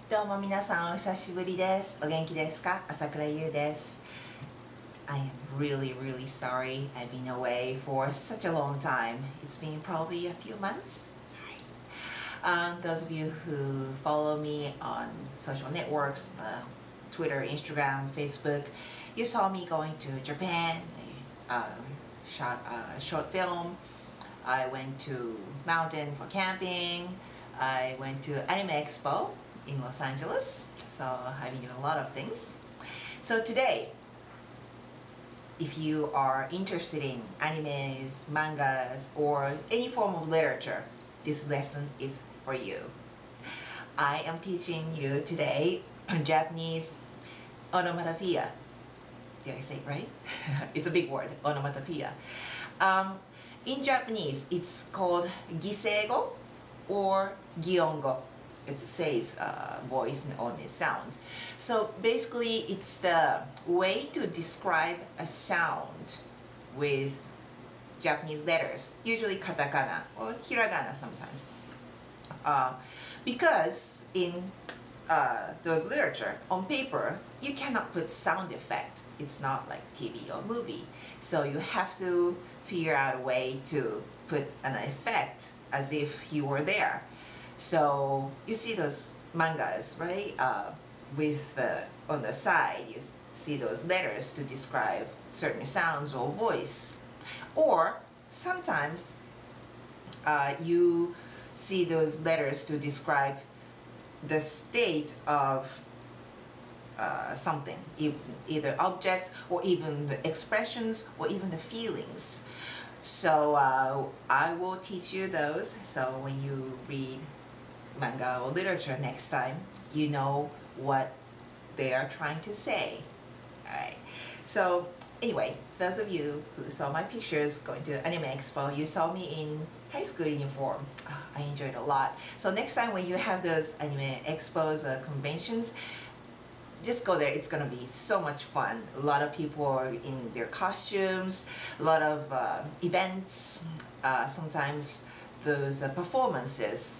どうも皆さんお久しぶりです。お元気ですか？朝倉優です。I am really sorry I've been away for such a long time. It's been probably a few months. Sorry. Those of you who follow me on social networks, Twitter, Instagram, Facebook, you saw me going to Japan. I shot a short film. I went to mountain for camping. I went to Anime Expo in Los Angeles, so I've been doing a lot of things. So today, if you are interested in animes, mangas, or any form of literature, this lesson is for you. I am teaching you today Japanese onomatopoeia. Did I say it right? It's a big word, onomatopoeia. In Japanese, it's called giseigo or gyongo. It says voice on its sound. So basically, it's the way to describe a sound with Japanese letters, usually katakana or hiragana sometimes. Because in those literature, on paper, you cannot put sound effect. It's not like TV or movie. So you have to figure out a way to put an effect as if you were there. So you see those mangas, right? On the side, you see those letters to describe certain sounds or voice. Or sometimes you see those letters to describe the state of something, either objects or even the expressions or even the feelings. So I will teach you those, so when you read manga or literature next time, you know what they are trying to say. Alright, so anyway, those of you who saw my pictures going to Anime Expo, you saw me in high school uniform. I enjoyed it a lot. So next time when you have those Anime Expos or conventions, just go there. It's gonna be so much fun. A lot of people are in their costumes, a lot of events, sometimes those performances.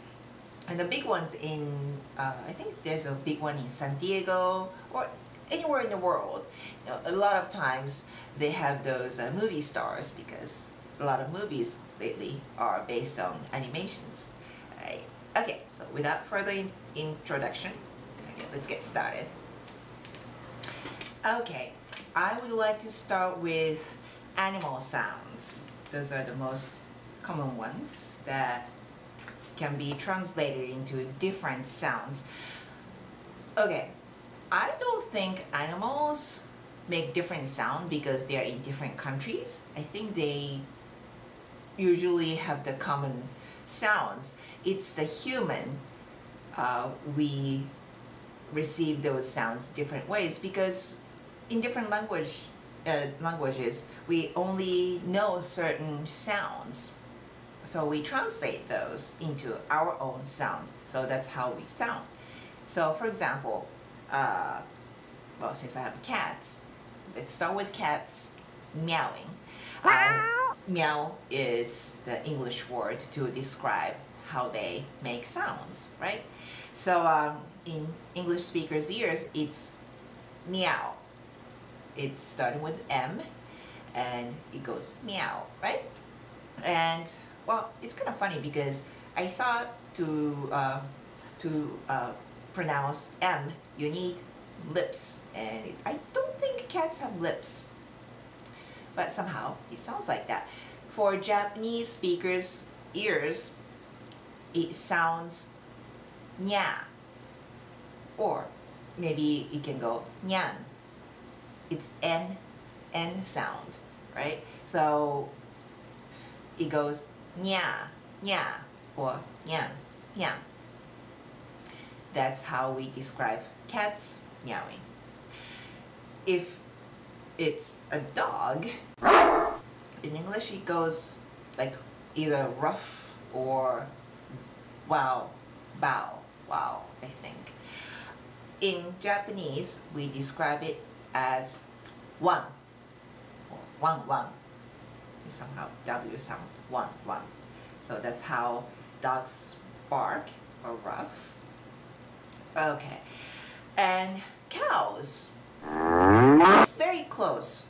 And the big ones in, I think there's a big one in San Diego or anywhere in the world. You know, a lot of times they have those movie stars because a lot of movies lately are based on animations. Alright. Okay, so without further introduction, let's get started. Okay, I would like to start with animal sounds. Those are the most common ones that can be translated into different sounds. Okay, I don't think animals make different sound because they are in different countries. I think they usually have the common sounds. It's the human, we receive those sounds different ways because in different languages, we only know certain sounds. So we translate those into our own sound. So that's how we sound. So for example, well, since I have cats, let's start with cats meowing. Meow is the English word to describe how they make sounds, right? So in English speakers' ears, it's meow. It's starting with M, and it goes meow, right? And well, it's kind of funny because I thought to pronounce M, you need lips, and I don't think cats have lips, but somehow it sounds like that. For Japanese speakers' ears, it sounds nya, or maybe it can go nyan. It's N sound, right? So it goes nya, nya, or nyan, nyan. That's how we describe cats meowing. If it's a dog, in English it goes like either ruff or wow, bow, wow, I think. In Japanese, we describe it as wan, or wan wan. Somehow W sound, wan wan. So that's how dogs bark or ruff. Okay. And cows. It's very close.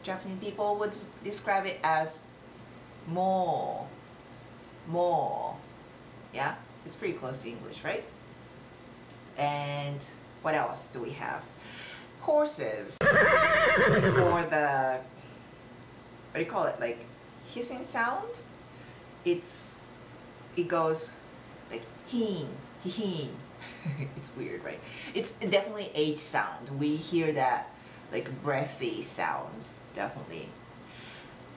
Japanese people would describe it as mo. Mo. Yeah? It's pretty close to English, right? And what else do we have? Horses. For the, what do you call it? Like hissing sound? It goes like heen, heen. It's weird, right? It's definitely H sound. We hear that like breathy sound, definitely.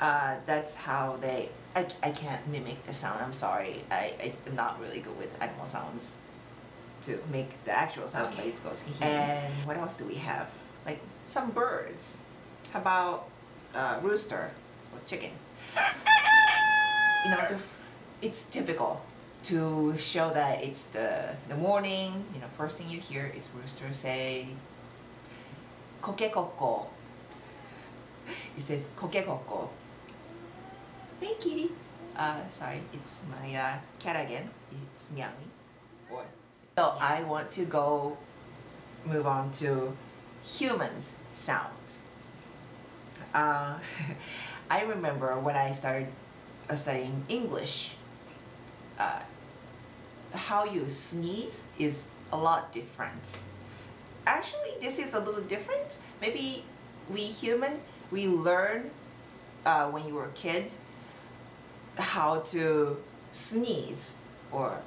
That's how they, I can't mimic the sound, I'm sorry. I'm not really good with animal sounds to make the actual sound, but it goes hee. And what else do we have? Like some birds. How about rooster or chicken? You know, it's typical to show that it's the morning. You know, first thing you hear is rooster say kokekoko. It says kokekoko. Hey kitty. Sorry, it's my cat again. It's meowing. So I want to move on to humans sounds. I remember when I started studying English, how you sneeze is a lot different. Actually, this is a little different. Maybe we human, we learn when you were a kid how to sneeze or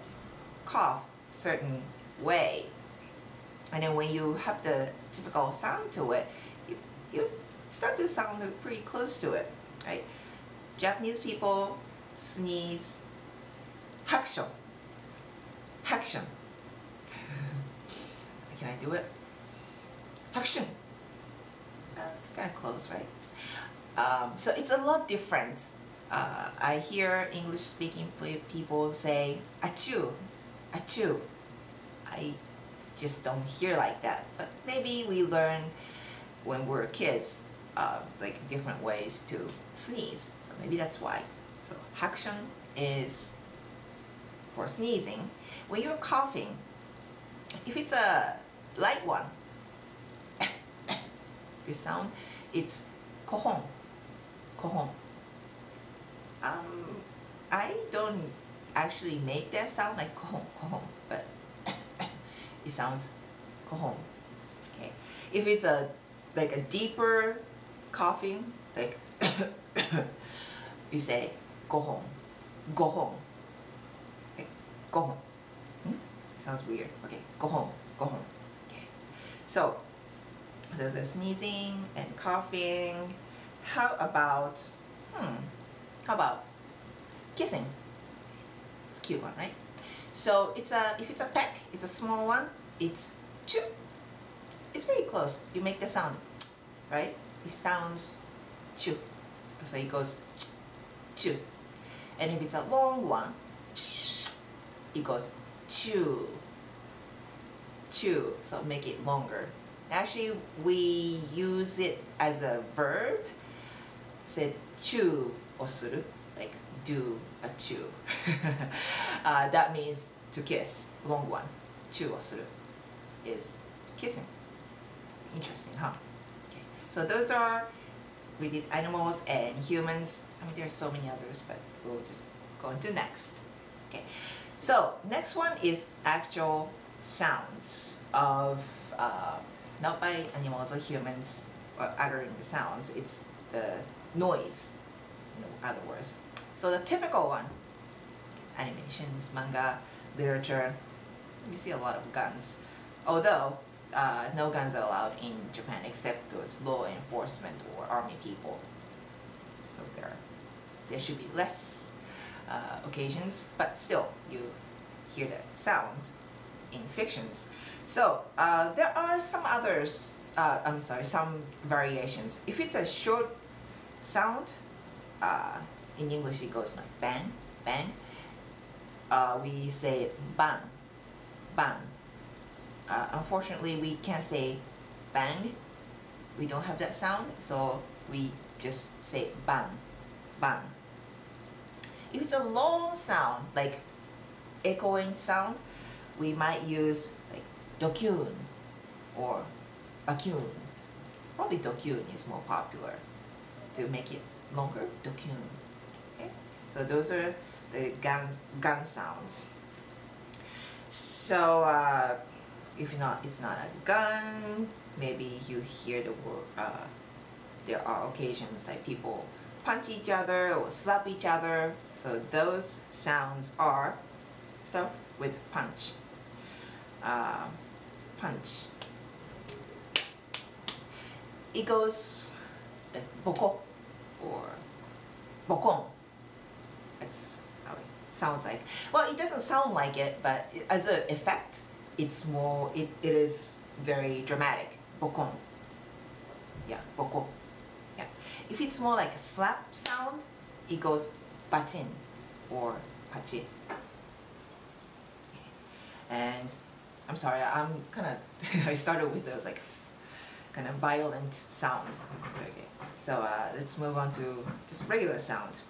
cough certain way, and then when you have the typical sound to it, you start to sound pretty close to it, right? Japanese people sneeze hakusho. Hakusho. Can I do it? Hakusho. Kind of close, right? So it's a lot different. I hear English-speaking people say achoo, achoo. I just don't hear like that. But maybe we learn when we're kids, like different ways to sneeze. So maybe that's why. So hakusho is for sneezing. When you're coughing, if it's a light one, this sound, it's kohon, kohon. I don't actually make that sound like kohon, kohon, but it sounds kohon. Okay. If it's like a deeper coughing, like you say gohon, gohon. Okay, gohon. Sounds weird. Okay, gohon, gohon. Okay. So there's a sneezing and coughing. How about kissing? It's a cute one, right? So if it's a peck, it's a small one, it's choo. It's very close. You make the sound, right? It sounds choo. So it goes choo. And if it's a long one, it goes chew. Chew. So make it longer. Actually, we use it as a verb. Say chew or suru, like do a chew. That means to kiss. Long one. Chew or suru is kissing. Interesting, huh? Okay. So those are, we did animals and humans. I mean, there are so many others, but we'll just go into next. Okay. So next one is actual sounds of not by animals or humans or uttering the sounds. It's the noise, in other words. So the typical one, animations, manga, literature. We see a lot of guns, although no guns are allowed in Japan except those law enforcement or army people. So there should be less occasions, but still you hear the sound in fictions. So there are some others, some variations. If it's a short sound, in English it goes like bang, bang. We say bang, bang. Unfortunately, we can't say bang. We don't have that sound, so we just say bang, bang. If it's a long sound, like echoing sound, we might use like dokyun or bakyun. Probably dokyun is more popular. To make it longer, dokyun. Okay? So those are the gun sounds. So if it's not a gun, maybe you hear the word. There are occasions like people punch each other or slap each other. So those sounds are stuff with punch. Punch. It goes like boko or bokon. That's how it sounds like. Well, it doesn't sound like it, but as an effect, it's more. It is very dramatic. Bokon. Yeah, boko. Yeah. If it's more like a slap sound, it goes bachin or pachin. And I'm sorry, I'm kind of. I started with those like kind of violent sound. Okay. So let's move on to just regular sound.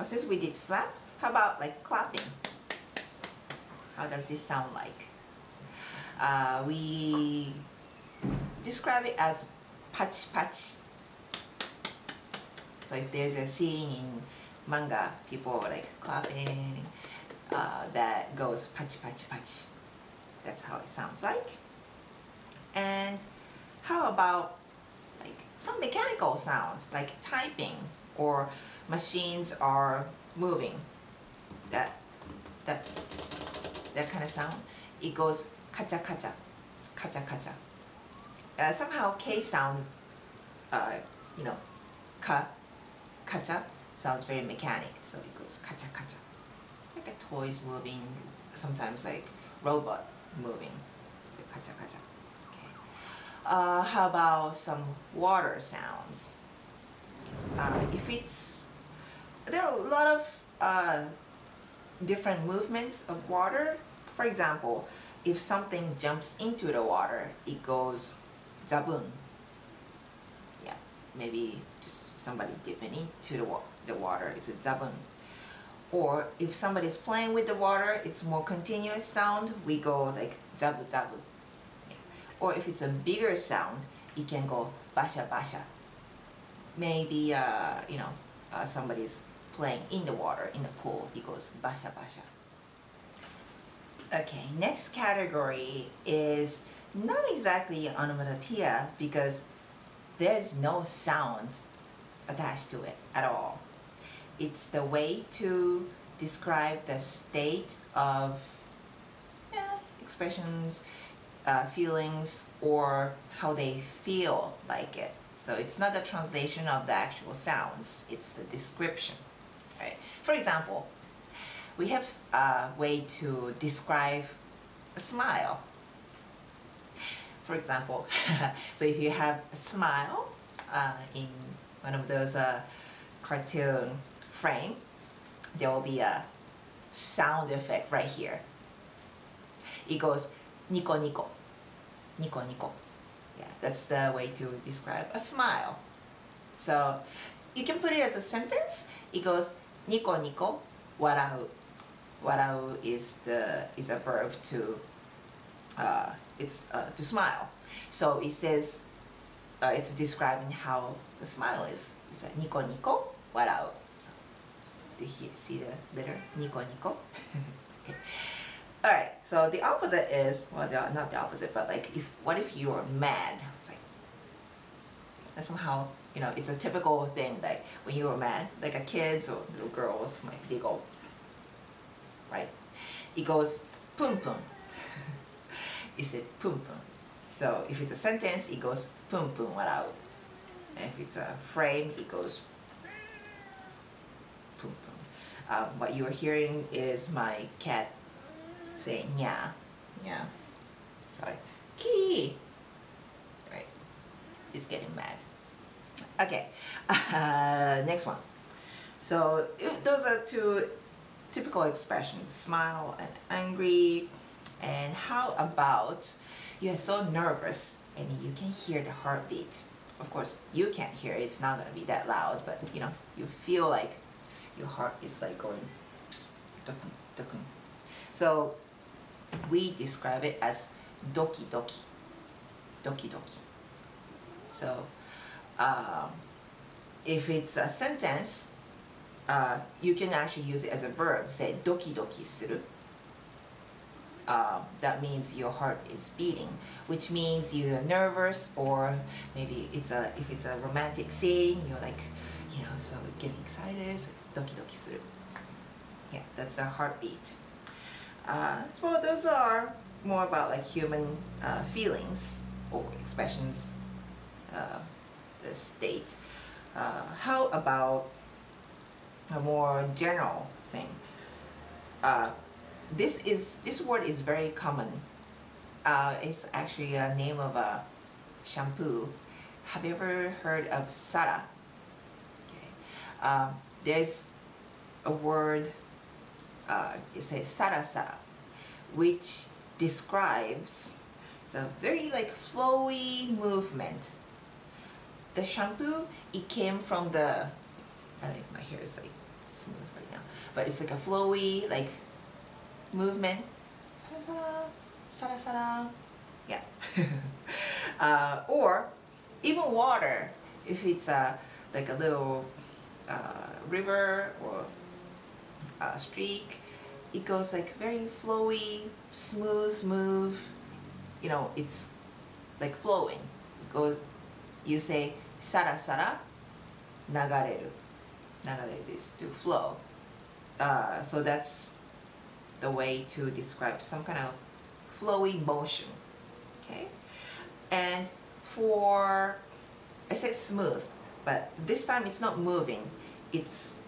Since we did slap, how about like clapping? How does this sound like? We describe it as pach pach. So if there's a scene in manga, people are like clapping, that goes pach pach pach. That's how it sounds like. And how about like some mechanical sounds like typing or machines are moving? That kind of sound. It goes kacha kacha, kacha kacha. Somehow K sound, you know, kacha sounds very mechanic, so it goes kacha kacha. Like a toys moving, sometimes like robot moving. So kacha kacha. How about some water sounds? There are a lot of different movements of water. For example, if something jumps into the water, it goes zabun. Yeah, maybe just somebody dipping into the water, it's a zabun. Or if somebody's playing with the water, it's more continuous sound, we go like zabu zabu. Or if it's a bigger sound, it can go basha basha. Maybe somebody's playing in the water, in the pool, it goes basha basha. Okay, next category is not exactly onomatopoeia because there's no sound attached to it at all. It's the way to describe the state of expressions, feelings, or how they feel like it. So it's not the translation of the actual sounds, it's the description. Right? For example, we have a way to describe a smile. For example, so if you have a smile in one of those cartoon frame, there will be a sound effect right here. It goes Niko Niko, Niko Niko. Yeah, that's the way to describe a smile. So you can put it as a sentence. It goes Niko Niko warau. Warau is a verb to to smile. So it says it's describing how the smile is. It's a Niko Niko warau. So, do you see the letter Niko Niko? Okay. All right, so the opposite is, well, not the opposite, but like, what if you're mad? It's like, and somehow, it's a typical thing, like when you were mad, like a kids or little girls, like they go, right? It goes pum pum. It said pum pum. So if it's a sentence, it goes pum pum warau. And if it's a frame, it goes pum pum. What you are hearing is my cat say nya, yeah. Sorry, kitty. Right, it's getting mad. Okay, next one. So those are two typical expressions: smile and angry. And how about you're so nervous and you can hear the heartbeat? Of course, you can't hear it; it's not gonna be that loud. But you feel like your heart is like going, dukum, dukum. So we describe it as dokidoki. Dokidoki. So if it's a sentence, you can actually use it as a verb. Say dokidoki suru. That means your heart is beating, which means you're nervous, or maybe if it's a romantic scene, you're like, so getting excited, so dokidoki suru. Yeah, that's a heartbeat. Well, those are more about like human feelings or expressions, the state. How about a more general thing? This word is very common. It's actually a name of a shampoo. Have you ever heard of Sara? Okay. There's a word, it says Sara Sara, which describes, it's a very like flowy movement. The shampoo, it came from the, I don't know if my hair is like smooth right now, but it's like a flowy like movement. Sara Sara, Sara Sara, yeah. Or even water, if it's like a little river or a streak, it goes like very flowy, smooth move. It's like flowing. It goes. You say sara sara nagareru. Nagareru is to flow. So that's the way to describe some kind of flowy motion. Okay, and I said smooth, but this time it's not moving. It's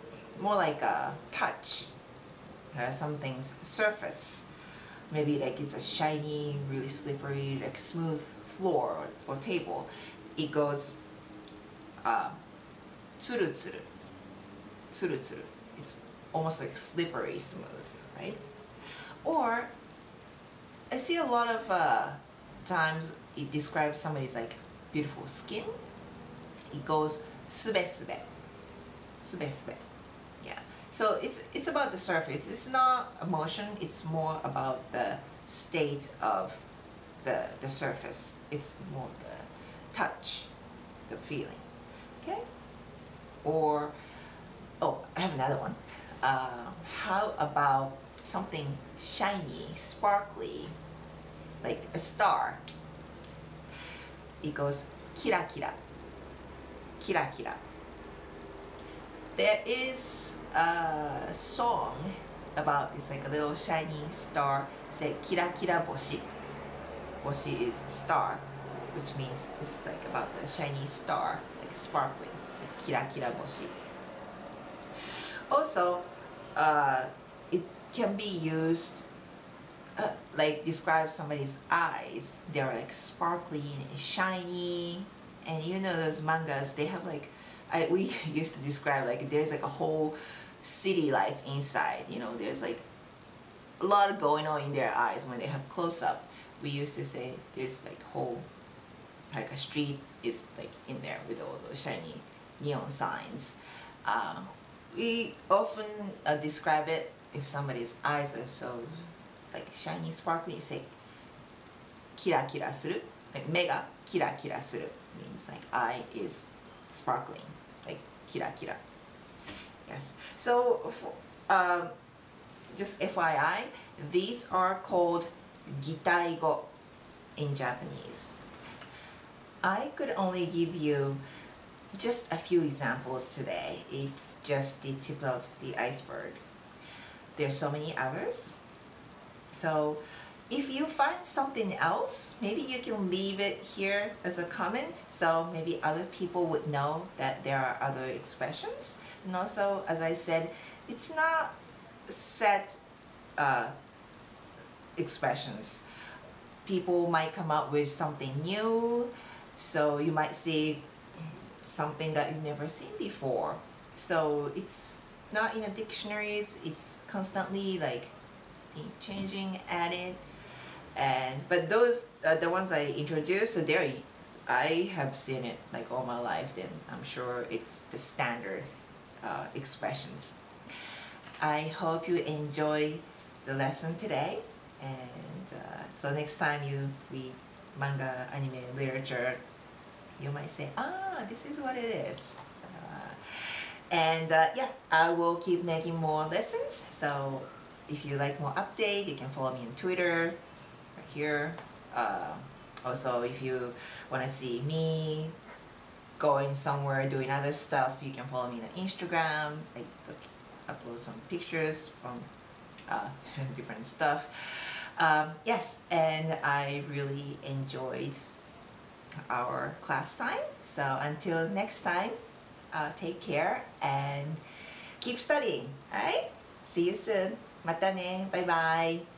more like a touch. Something's surface. Maybe like it's a shiny, really slippery, like smooth floor or table. It goes tsuru tsuru, tsuru tsuru. It's almost like slippery smooth, right? Or I see a lot of times it describes somebody's like beautiful skin. It goes sube sube, sube sube. Yeah. So it's about the surface. It's not emotion. It's more about the state of the surface. It's more the touch, the feeling. Okay. Or I have another one. How about something shiny, sparkly, like a star? It goes kira kira, kira kira. There is a song about this, like a little shiny star. Say kira kira boshi. Boshi is star, which means this is like about the shiny star, like sparkling. Say kira kira boshi. Also, it can be used like describe somebody's eyes. They're like sparkly and shiny, and those mangas, they have like, we used to describe like there's like a whole city lights inside. There's like a lot going on in their eyes when they have close up. We used to say there's like whole, like a street is like in there with all those shiny neon signs. We often describe it if somebody's eyes are so like shiny, sparkly. Say kira kira suru, like mega kira kira suru means like eye is sparkling, like kira kira. Yes. So just FYI, these are called gitaigo in Japanese. I could only give you just a few examples today. It's just the tip of the iceberg. There's so many others. So if you find something else, maybe you can leave it here as a comment, so maybe other people would know that there are other expressions. And also, as I said, it's not set expressions. People might come up with something new, so you might see something that you've never seen before. So it's not in the dictionaries, it's constantly like changing, added, but those the ones I introduced, so I have seen it like all my life, then I'm sure it's the standard expressions. I hope you enjoy the lesson today, And so next time you read manga, anime, literature, you might say, ah, this is what it is. So, and yeah, I will keep making more lessons. So if you like more update, you can follow me on Twitter, right here. Also, if you want to see me going somewhere doing other stuff, you can follow me on Instagram. I upload some pictures from different stuff. Yes, and I really enjoyed our class time. So until next time, take care and keep studying. Alright? See you soon. またね。バイバイ。